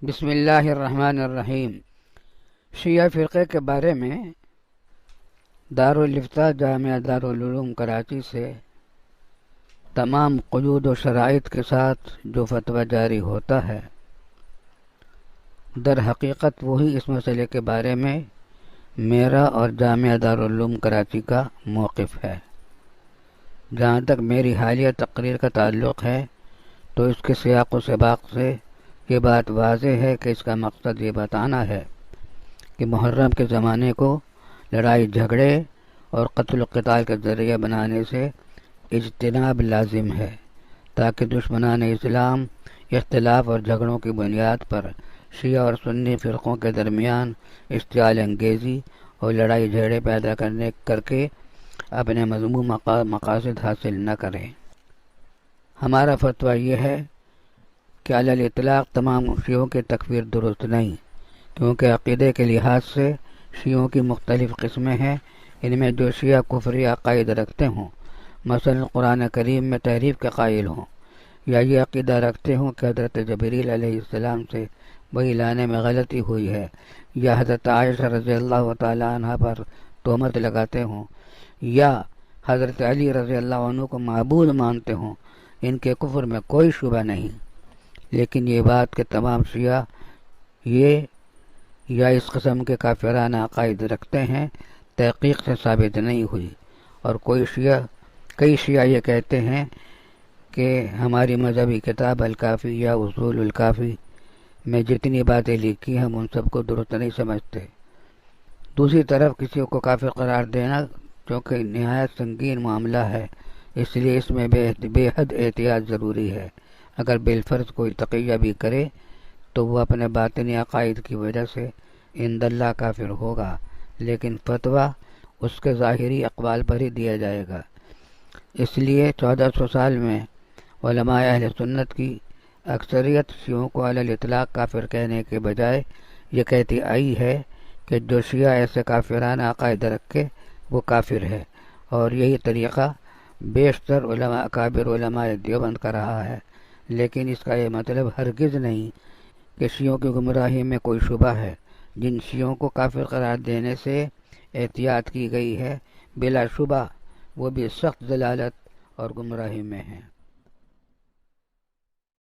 بسم اللہ الرحمن الرحیم۔ شیعہ فرقے کے بارے میں دارالافتاء جامعہ دارالعلوم کراچی سے تمام قیود و شرائط کے ساتھ جو فتویٰ جاری ہوتا ہے، در حقیقت وہی اس مسئلے کے بارے میں میرا اور جامعہ دارالعلوم کراچی کا موقف ہے۔ جہاں تک میری حالیہ تقریر کا تعلق ہے تو اس کے سیاق و سباق سے یہ بات واضح ہے کہ اس کا مقصد یہ بتانا ہے کہ محرم کے زمانے کو لڑائی جھگڑے اور قتل و قتال کے ذریعہ بنانے سے اجتناب لازم ہے، تاکہ دشمنان اسلام اختلاف اور جھگڑوں کی بنیاد پر شیعہ اور سنی فرقوں کے درمیان اشتعال انگیزی اور لڑائی جھگڑے پیدا کر کے اپنے مذموم مقاصد حاصل نہ کریں۔ ہمارا فتویٰ یہ ہے کہ علی الاطلاق تمام شیعوں کی تکفیر درست نہیں، کیونکہ عقیدے کے لحاظ سے شیعوں کی مختلف قسمیں ہیں۔ ان میں جو شیعہ کفری عقائد رکھتے ہوں، مثلا قرآن کریم میں تحریف کے قائل ہوں، یا یہ عقیدہ رکھتے ہوں کہ حضرت جبریل علیہ السلام سے وحی لانے میں غلطی ہوئی ہے، یا حضرت عائشہ رضی اللہ تعالیٰ عنہ پر تہمت لگاتے ہوں، یا حضرت علی رضی اللہ عنہ کو معبود مانتے ہوں، ان کے کفر میں کوئی شبہ نہیں۔ لیکن یہ بات کہ تمام شیعہ یہ یا اس قسم کے کافرانہ عقائد رکھتے ہیں تحقیق سے ثابت نہیں ہوئی، اور کئی شیعہ یہ کہتے ہیں کہ ہماری مذہبی کتاب الکافی یا اصول الکافی میں جتنی باتیں لکھی ہم ان سب کو درست نہیں سمجھتے۔ دوسری طرف کسی کو کافر قرار دینا چونکہ نہایت سنگین معاملہ ہے، اس لیے اس میں بے حد احتیاط ضروری ہے۔ اگر بالفرض کوئی تقیہ بھی کرے تو وہ اپنے باطنی عقائد کی وجہ سے عند اللہ کافر ہوگا، لیکن فتویٰ اس کے ظاہری اقوال پر ہی دیا جائے گا۔ اس لیے 1400 سال میں علماء اہل سنت کی اکثریت شیعوں کو علی الاطلاق کافر کہنے کے بجائے یہ کہتی آئی ہے کہ جو شیعہ ایسے کافرانہ عقائد رکھے وہ کافر ہے، اور یہی طریقہ بیشتر علماء اکابر علماء دیوبند کا رہا ہے۔ لیکن اس کا یہ مطلب ہرگز نہیں کہ شیعوں کی گمراہی میں کوئی شبہ ہے۔ جن شیعوں کو کافر قرار دینے سے احتیاط کی گئی ہے، بلا شبہ وہ بھی سخت ضلالت اور گمراہی میں ہیں۔